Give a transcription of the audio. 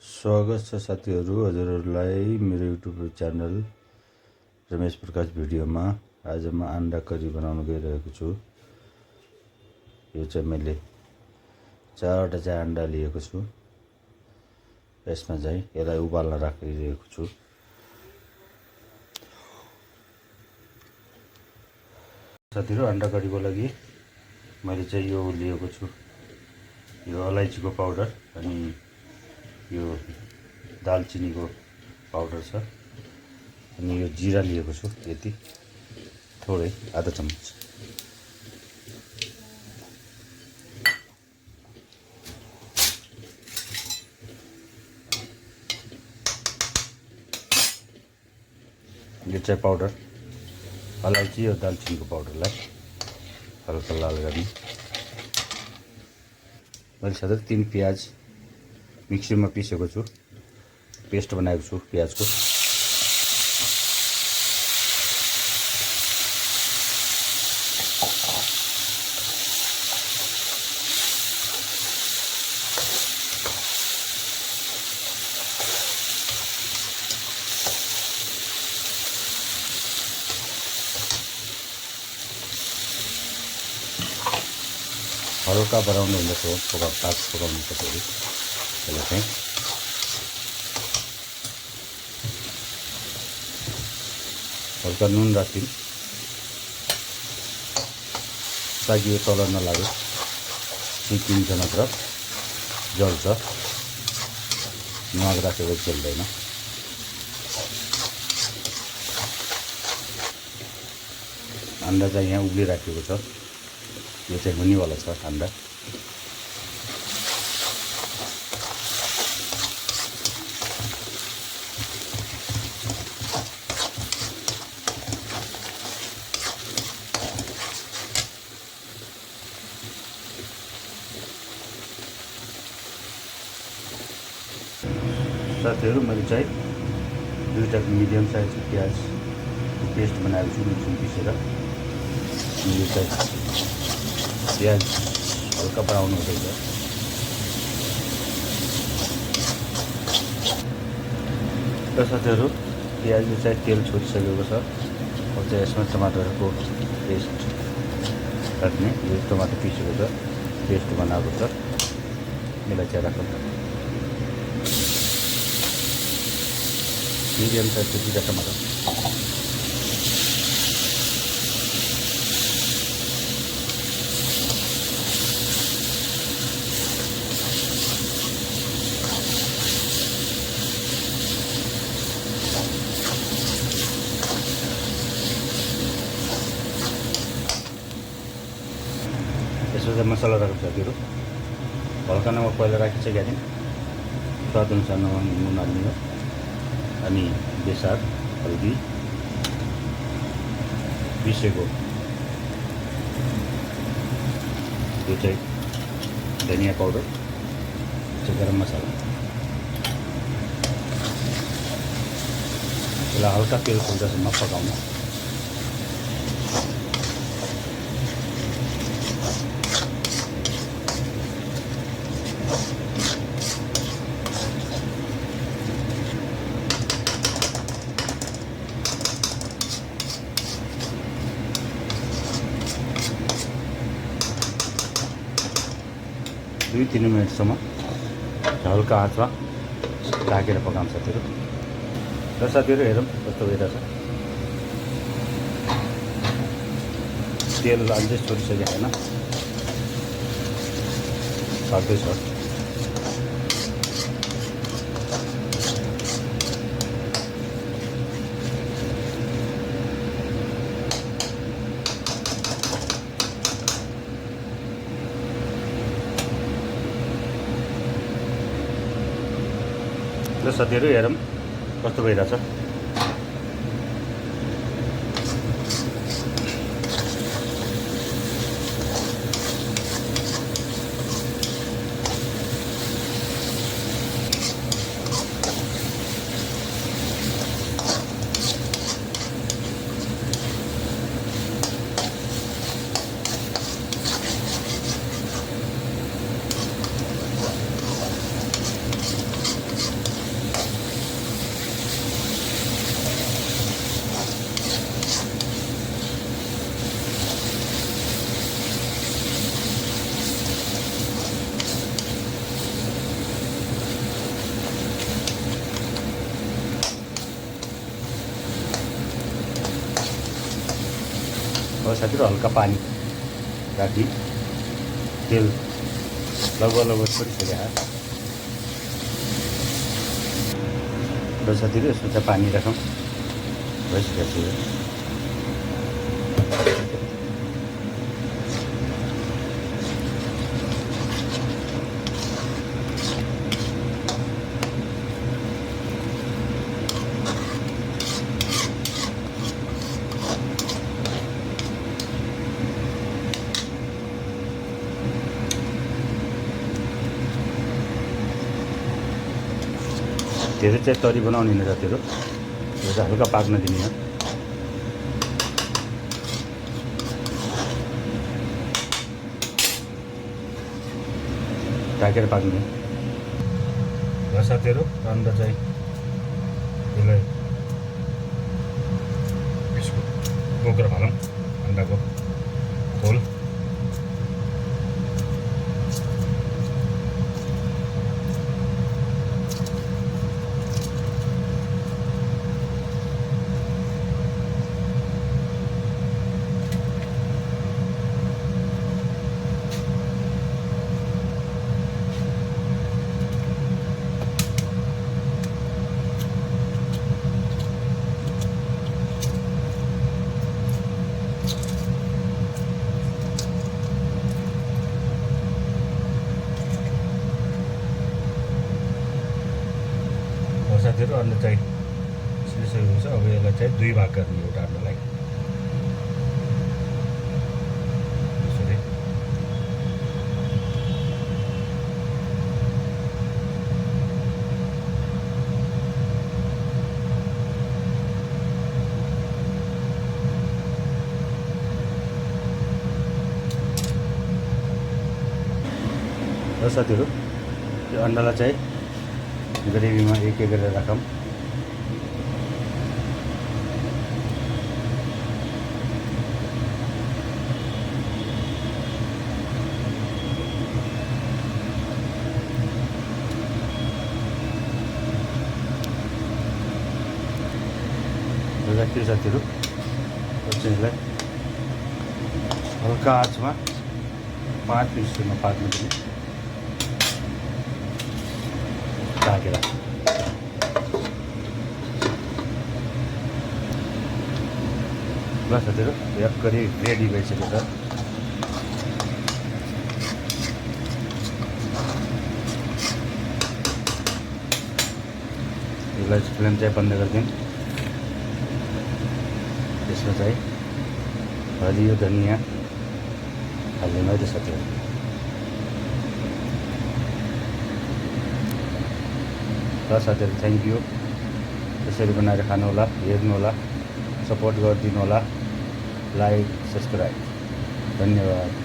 स्वागत छ साथीहरू, हजुरहरूलाई मेरो युट्युब च्यानल रमेश प्रकाश भिडियोमा। आज म अन्डा करी बनाउन गइरहेको छु। यो चाहिँ मैले 4वटा चाहिँ अन्डा लिएको छु। यसमा चाहिँ यसलाई उबाल्न राखिरहेको छु। साथीहरू, अन्डा करीको लागि मैले चाहिँ यो लिएको छु, यो अलैँचीको पाउडर अनि यो दालचिनीको पाउडर छ, अनि यो जिरा लिएको छु, यति थोरै आधा चम्मच। यो चाहिँ पाउडर अलैँची र दालचिनीको पाउडरलाई हल्का लाल गर्ने। मैले साथै 3 प्याज मिक्सीमा पिसेको छु, पेस्ट बनाएको छु प्याजको। हल्का बनाउनु हुँदैछ, पकाउनु पर्छ त्यसलाई चाहिँ। हल्का नुन राख्दिउँ ताकि यो तल नलागे, सिकिन्छ नत्र जल्छ। नुहाक राखेको जल्दैन। अन्डा चाहिँ यहाँ उब्लिराखेको छ, यो चाहिँ हुनेवाला छ अन्डा। साथीहरू, मैले चाहिँ 2टा मिडियम साइजको प्याजको पेस्ट बनाएको छु मिक्सीमा पिसेर। यो चाहिँ प्याज हल्का ब्राउन हुँदैछ। र साथीहरू, प्याजले चाहिँ तेल छोडिसकेको छ। अब चाहिँ यसमा टमाटरको पेस्ट राख्ने। यो टमाटर पिसेको छ, पेस्ट बनाएको छ, यसलाई चाहिँ राख्नु। मिडियम साइजको 2टा टमाटर। यसमा चाहिँ मसला राख्नु साथीहरू। हल्का नमक पहिला राखिसकेका थियौँ, स्वाद अनुसार नुन हाल्ने हो, अनि बेसार, हल्दी, पिसेको यो चाहिँ धनिया पाउडर, यो चाहिँ गरम मसला। यसलाई हल्का तेल खोल्दासम्म पकाउनु। दुई 3 मिनटसम्म हल्का आँचमा ढाकेर पकाउनु साथीहरू। र साथीहरू, हेरौँ कस्तो भइरहेछ। तेल अझै छोडिसकेको छैन, सक्दैछ। र साथीहरू, हेरौँ कस्तो भइरहेछ। अब साथीहरू हल्का पानी राखी तेल लगभग छोडिसक्यो र साथीहरू यसमा चाहिँ पानी राखौँ भइसकेको छ धेरै चाहिँ तरी बनाउने होइन साथीहरू यो चाहिँ हल्का पाक्न दिने हो ढाकेर पाक्ने र साथीहरू अन्त चाहिँ यसलाई यसको बोकेर फालौँ अन्डाको खोल साथीहरू अन्त चाहिँ सिलिसकेको हुन्छ अब यसलाई चाहिँ दुई भाग गर्ने एउटा अन्डालाई यसरी र साथीहरू यो अन्डालाई चाहिँ ग्रेभीमा एक एक गरेर राखौँ राखियो साथीहरू यसलाई हल्का आँचमा 5 मिनटसम्म पाक्नु दिने ढाकेर ल साथीहरू यक्करी रेडी भइसकेको छ यसलाई फ्लेम चाहिँ बन्द गरिदिउँ त्यसमा चाहिँ हरियो धनियाँ हाल्दिउँ है त साथीहरू ल साथीहरू थ्याङ्क यू त्यसरी बनाएर खानुहोला हेर्नुहोला सपोर्ट गरिदिनु होला लाइक सब्सक्राइब धन्यवाद।